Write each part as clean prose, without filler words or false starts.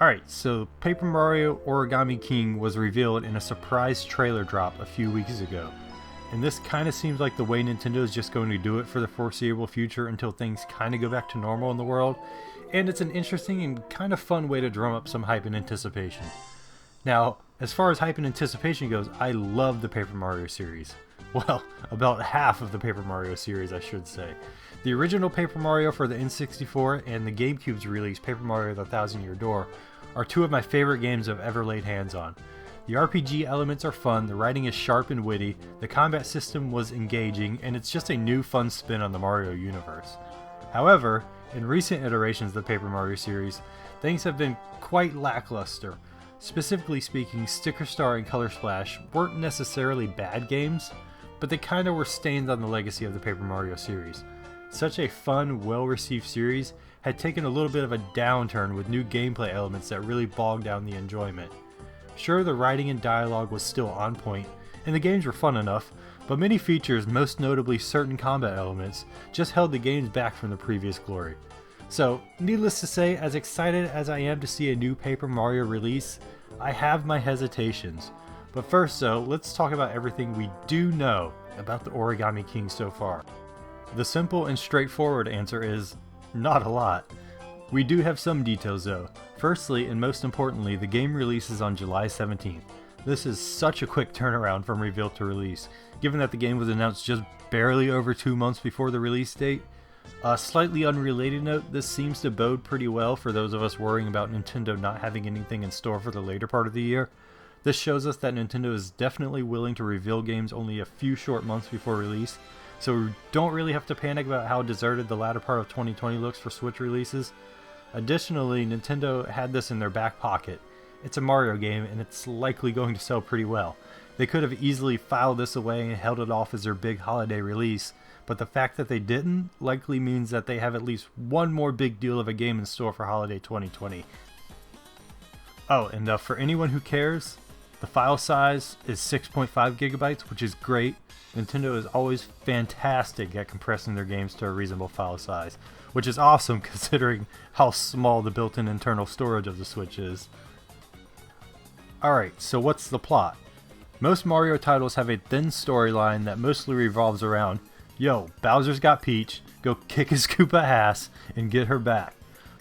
Alright, so Paper Mario Origami King was revealed in a surprise trailer drop a few weeks ago. And this kind of seems like the way Nintendo is just going to do it for the foreseeable future until things kind of go back to normal in the world. And it's an interesting and kind of fun way to drum up some hype and anticipation. Now, as far as hype and anticipation goes, I love the Paper Mario series. Well, about half of the Paper Mario series, I should say. The original Paper Mario for the N64 and the GameCube's release, Paper Mario The Thousand Year Door, are two of my favorite games I've ever laid hands on. The RPG elements are fun, the writing is sharp and witty, the combat system was engaging, and it's just a new fun spin on the Mario universe. However, in recent iterations of the Paper Mario series, things have been quite lackluster. Specifically speaking, Sticker Star and Color Splash weren't necessarily bad games, but they kinda were stains on the legacy of the Paper Mario series. Such a fun, well-received series had taken a little bit of a downturn with new gameplay elements that really bogged down the enjoyment. Sure, the writing and dialogue was still on point, and the games were fun enough, but many features, most notably certain combat elements, just held the games back from the previous glory. So, needless to say, as excited as I am to see a new Paper Mario release, I have my hesitations. But first though, let's talk about everything we do know about the Origami King so far. The simple and straightforward answer is not a lot. We do have some details though. Firstly, and most importantly, the game releases on July 17th. This is such a quick turnaround from reveal to release, given that the game was announced just barely over 2 months before the release date. A slightly unrelated note, this seems to bode pretty well for those of us worrying about Nintendo not having anything in store for the later part of the year. This shows us that Nintendo is definitely willing to reveal games only a few short months before release, so we don't really have to panic about how deserted the latter part of 2020 looks for Switch releases. Additionally, Nintendo had this in their back pocket. It's a Mario game and it's likely going to sell pretty well. They could have easily filed this away and held it off as their big holiday release, but the fact that they didn't likely means that they have at least one more big deal of a game in store for holiday 2020. Oh, and for anyone who cares, the file size is 6.5 gigabytes, which is great. Nintendo is always fantastic at compressing their games to a reasonable file size, which is awesome considering how small the built-in internal storage of the Switch is. Alright, so what's the plot? Most Mario titles have a thin storyline that mostly revolves around, yo, Bowser's got Peach, go kick his Koopa ass and get her back.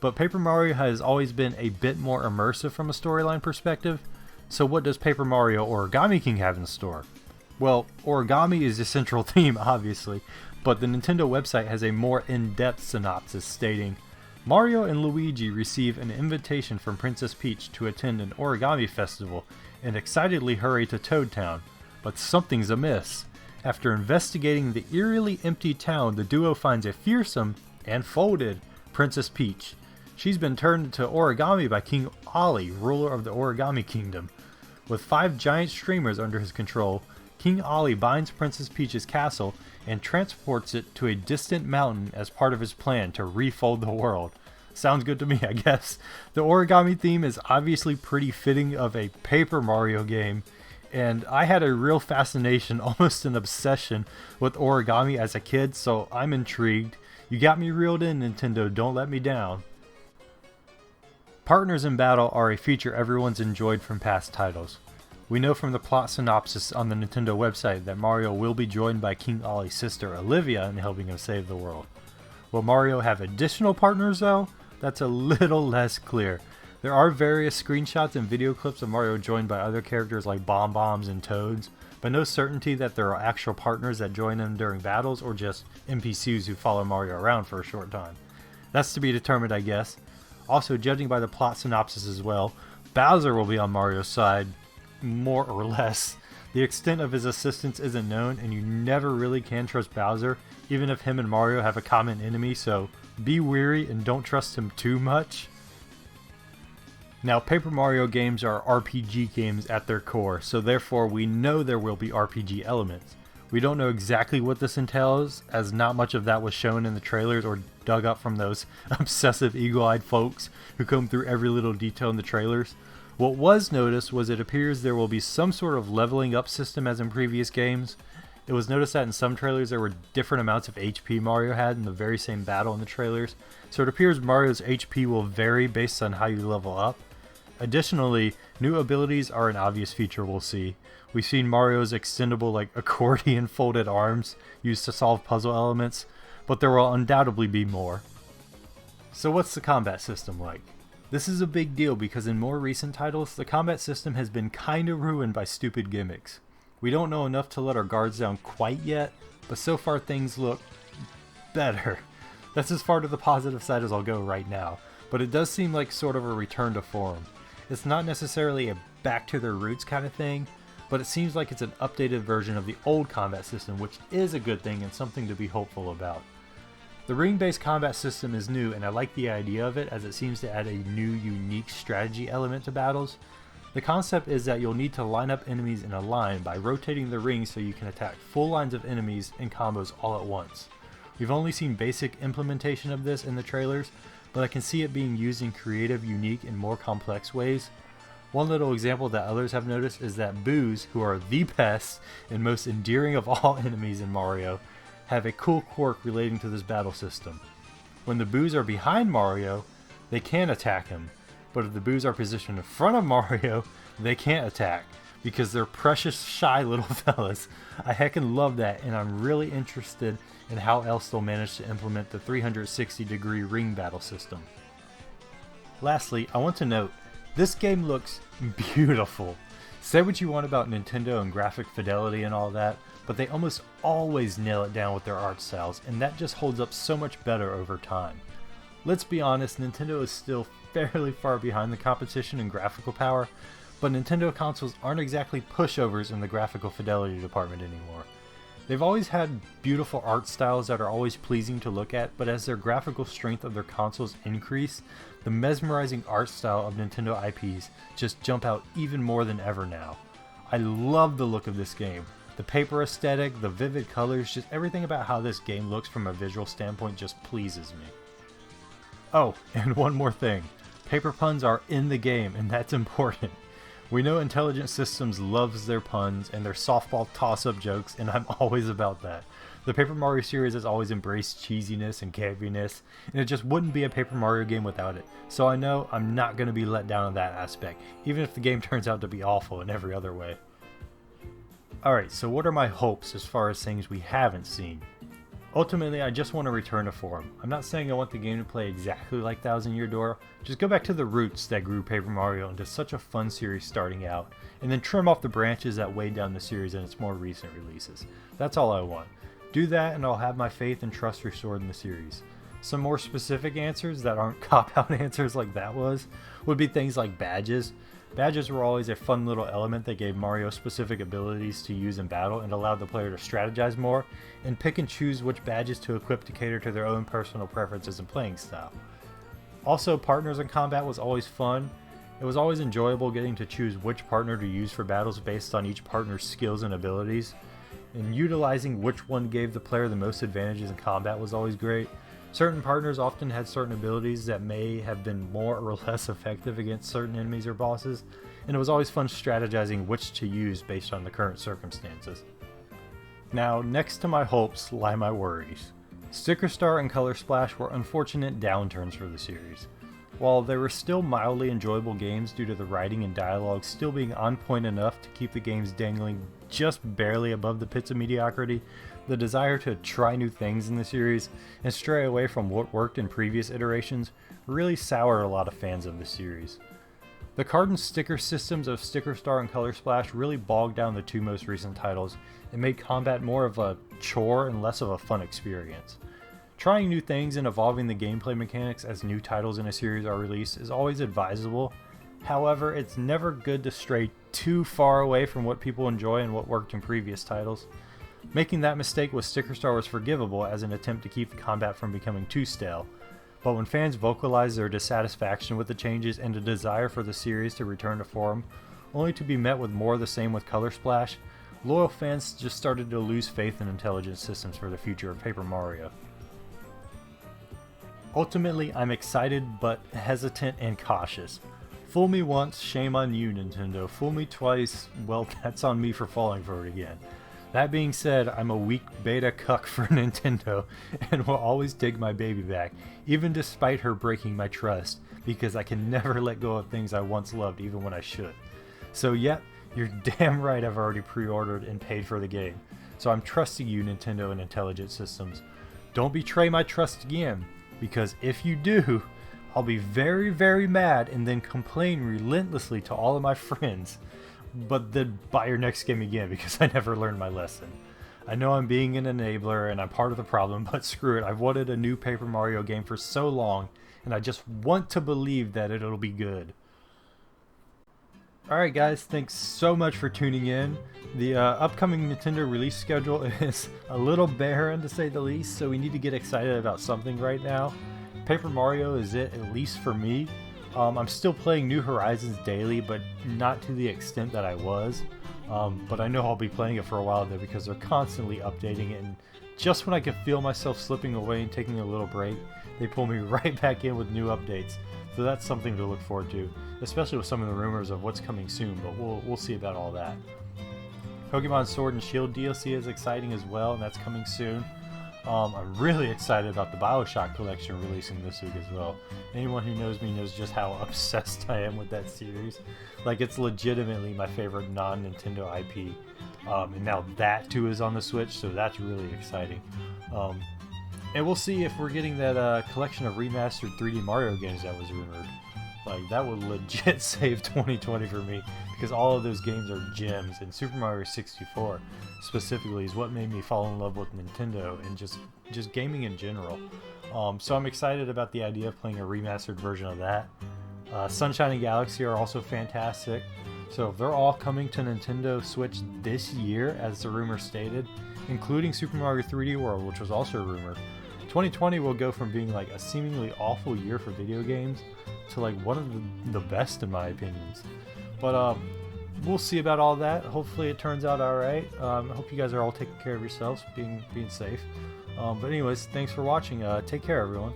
But Paper Mario has always been a bit more immersive from a storyline perspective, so what does Paper Mario Origami King have in store? Well, origami is the central theme, obviously, but the Nintendo website has a more in-depth synopsis stating, Mario and Luigi receive an invitation from Princess Peach to attend an origami festival and excitedly hurry to Toad Town, but something's amiss. After investigating the eerily empty town, the duo finds a fearsome and folded Princess Peach. She's been turned into origami by King Ollie, ruler of the Origami Kingdom. With 5 giant streamers under his control, King Ollie binds Princess Peach's castle and transports it to a distant mountain as part of his plan to refold the world. Sounds good to me, I guess. The origami theme is obviously pretty fitting of a Paper Mario game, and I had a real fascination, almost an obsession, with origami as a kid, so I'm intrigued. You got me reeled in, Nintendo, don't let me down. Partners in battle are a feature everyone's enjoyed from past titles. We know from the plot synopsis on the Nintendo website that Mario will be joined by King Ollie's sister Olivia in helping him save the world. Will Mario have additional partners though? That's a little less clear. There are various screenshots and video clips of Mario joined by other characters like Bob-Ombs and Toads, but no certainty that there are actual partners that join him during battles or just NPCs who follow Mario around for a short time. That's to be determined, I guess. Also, judging by the plot synopsis as well, Bowser will be on Mario's side, more or less. The extent of his assistance isn't known, and you never really can trust Bowser, even if him and Mario have a common enemy, so be wary and don't trust him too much. Now, Paper Mario games are RPG games at their core, so therefore we know there will be RPG elements. We don't know exactly what this entails, as not much of that was shown in the trailers or dug up from those obsessive eagle-eyed folks who comb through every little detail in the trailers. What was noticed was it appears there will be some sort of leveling up system as in previous games. It was noticed that in some trailers there were different amounts of HP Mario had in the very same battle in the trailers, so it appears Mario's HP will vary based on how you level up. Additionally, new abilities are an obvious feature we'll see. We've seen Mario's extendable accordion folded arms used to solve puzzle elements, but there will undoubtedly be more. So what's the combat system like? This is a big deal because in more recent titles, the combat system has been kinda ruined by stupid gimmicks. We don't know enough to let our guards down quite yet, but so far things look better. That's as far to the positive side as I'll go right now, but it does seem like sort of a return to form. It's not necessarily a back to their roots kind of thing, but it seems like it's an updated version of the old combat system, which is a good thing and something to be hopeful about. The ring-based combat system is new, and I like the idea of it as it seems to add a new, unique strategy element to battles. The concept is that you'll need to line up enemies in a line by rotating the ring so you can attack full lines of enemies in combos all at once. We've only seen basic implementation of this in the trailers, but I can see it being used in creative, unique, and more complex ways. One little example that others have noticed is that boos, who are the best and most endearing of all enemies in Mario, have a cool quirk relating to this battle system. When the boos are behind Mario, they can attack him, but if the boos are positioned in front of Mario, they can't attack, because they're precious shy little fellas. I heckin' love that, and I'm really interested in how else they'll manage to implement the 360-degree ring battle system. Lastly, I want to note, this game looks beautiful. Say what you want about Nintendo and graphic fidelity and all that, but they almost always nail it down with their art styles, and that just holds up so much better over time. Let's be honest, Nintendo is still fairly far behind the competition in graphical power, but Nintendo consoles aren't exactly pushovers in the graphical fidelity department anymore. They've always had beautiful art styles that are always pleasing to look at, but as their graphical strength of their consoles increase, the mesmerizing art style of Nintendo IPs just jump out even more than ever now. I love the look of this game. The paper aesthetic, the vivid colors, just everything about how this game looks from a visual standpoint just pleases me. Oh, and one more thing. Paper puns are in the game, and that's important. We know Intelligent Systems loves their puns and their softball toss-up jokes, and I'm always about that. The Paper Mario series has always embraced cheesiness and campiness, and it just wouldn't be a Paper Mario game without it. So I know I'm not going to be let down in that aspect, even if the game turns out to be awful in every other way. Alright, so what are my hopes as far as things we haven't seen? Ultimately, I just want to return to form. I'm not saying I want the game to play exactly like Thousand Year Door, just go back to the roots that grew Paper Mario into such a fun series starting out, and then trim off the branches that weighed down the series in its more recent releases. That's all I want. Do that and I'll have my faith and trust restored in the series. Some more specific answers that aren't cop-out answers like that would be things like badges. Badges were always a fun little element that gave Mario specific abilities to use in battle and allowed the player to strategize more and pick and choose which badges to equip to cater to their own personal preferences and playing style. Also, partners in combat was always fun. It was always enjoyable getting to choose which partner to use for battles based on each partner's skills and abilities, and utilizing which one gave the player the most advantages in combat was always great. Certain partners often had certain abilities that may have been more or less effective against certain enemies or bosses, and it was always fun strategizing which to use based on the current circumstances. Now, next to my hopes lie my worries. Sticker Star and Color Splash were unfortunate downturns for the series. While they were still mildly enjoyable games due to the writing and dialogue still being on point enough to keep the games dangling just barely above the pits of mediocrity, the desire to try new things in the series and stray away from what worked in previous iterations really soured a lot of fans of the series. The card and sticker systems of Sticker Star and Color Splash really bogged down the two most recent titles and made combat more of a chore and less of a fun experience. Trying new things and evolving the gameplay mechanics as new titles in a series are released is always advisable. However, it's never good to stray too far away from what people enjoy and what worked in previous titles. Making that mistake with Sticker Star was forgivable as an attempt to keep the combat from becoming too stale, but when fans vocalized their dissatisfaction with the changes and a desire for the series to return to form, only to be met with more of the same with Color Splash, loyal fans just started to lose faith in Intelligent Systems for the future of Paper Mario. Ultimately, I'm excited but hesitant and cautious. Fool me once, shame on you, Nintendo. Fool me twice, well, that's on me for falling for it again. That being said, I'm a weak beta cuck for Nintendo and will always take my baby back, even despite her breaking my trust, because I can never let go of things I once loved even when I should. So yep, you're damn right I've already pre-ordered and paid for the game. So I'm trusting you, Nintendo and Intelligent Systems. Don't betray my trust again, because if you do, I'll be very, very mad and then complain relentlessly to all of my friends. But then buy your next game again, because I never learned my lesson. I know I'm being an enabler and I'm part of the problem, but screw it. I've wanted a new Paper Mario game for so long, and I just want to believe that it'll be good. Alright guys, thanks so much for tuning in. The upcoming Nintendo release schedule is a little barren to say the least, so we need to get excited about something right now. Paper Mario is it, at least for me. I'm still playing New Horizons daily, but not to the extent that I was. But I know I'll be playing it for a while though, because they're constantly updating it, and just when I can feel myself slipping away and taking a little break, they pull me right back in with new updates. So that's something to look forward to, especially with some of the rumors of what's coming soon, but we'll see about all that. Pokemon Sword and Shield DLC is exciting as well, and that's coming soon. I'm really excited about the BioShock collection releasing this week as well. Anyone who knows me knows just how obsessed I am with that series. Like, it's legitimately my favorite non-Nintendo IP. And now that too is on the Switch, so that's really exciting. And we'll see if we're getting that collection of remastered 3D Mario games that was rumored. Like, that would legit save 2020 for me, because all of those games are gems, and Super Mario 64 specifically is what made me fall in love with Nintendo and just gaming in general. So I'm excited about the idea of playing a remastered version of that. Sunshine and Galaxy are also fantastic. So they're all coming to Nintendo Switch this year, as the rumor stated, including Super Mario 3D World, which was also rumored. 2020 will go from being like a seemingly awful year for video games to like one of the best in my opinions. But we'll see about all that. Hopefully it turns out alright. I hope you guys are all taking care of yourselves, being safe. But anyways, thanks for watching. Take care, everyone.